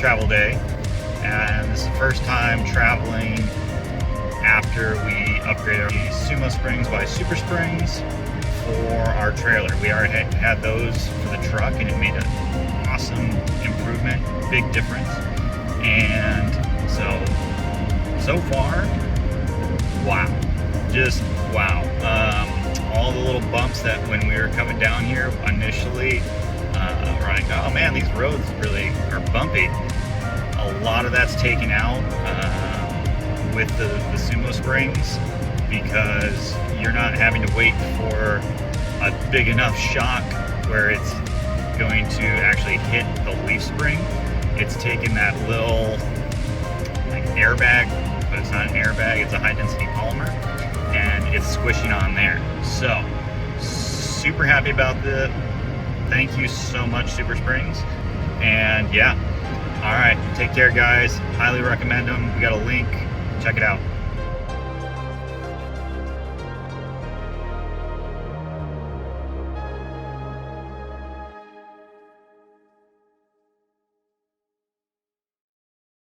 travel day, and this is the first time traveling after we upgraded the SumoSprings by SuperSprings for our trailer. We already had those for the truck, and it made an awesome improvement, big difference. And so far, wow, just wow. All the little bumps that when we were coming down here initially, we're like, oh man, these roads really are bumpy. A lot of that's taken out with the SumoSprings, because you're not having to wait for a big enough shock where it's going to actually hit the leaf spring. It's taking that little like airbag, but it's not an airbag, it's a high density polymer, and it's squishing on there. So super happy about this. Thank you so much, SuperSprings. And yeah, all right, take care guys. Highly recommend them. We got a link, check it out.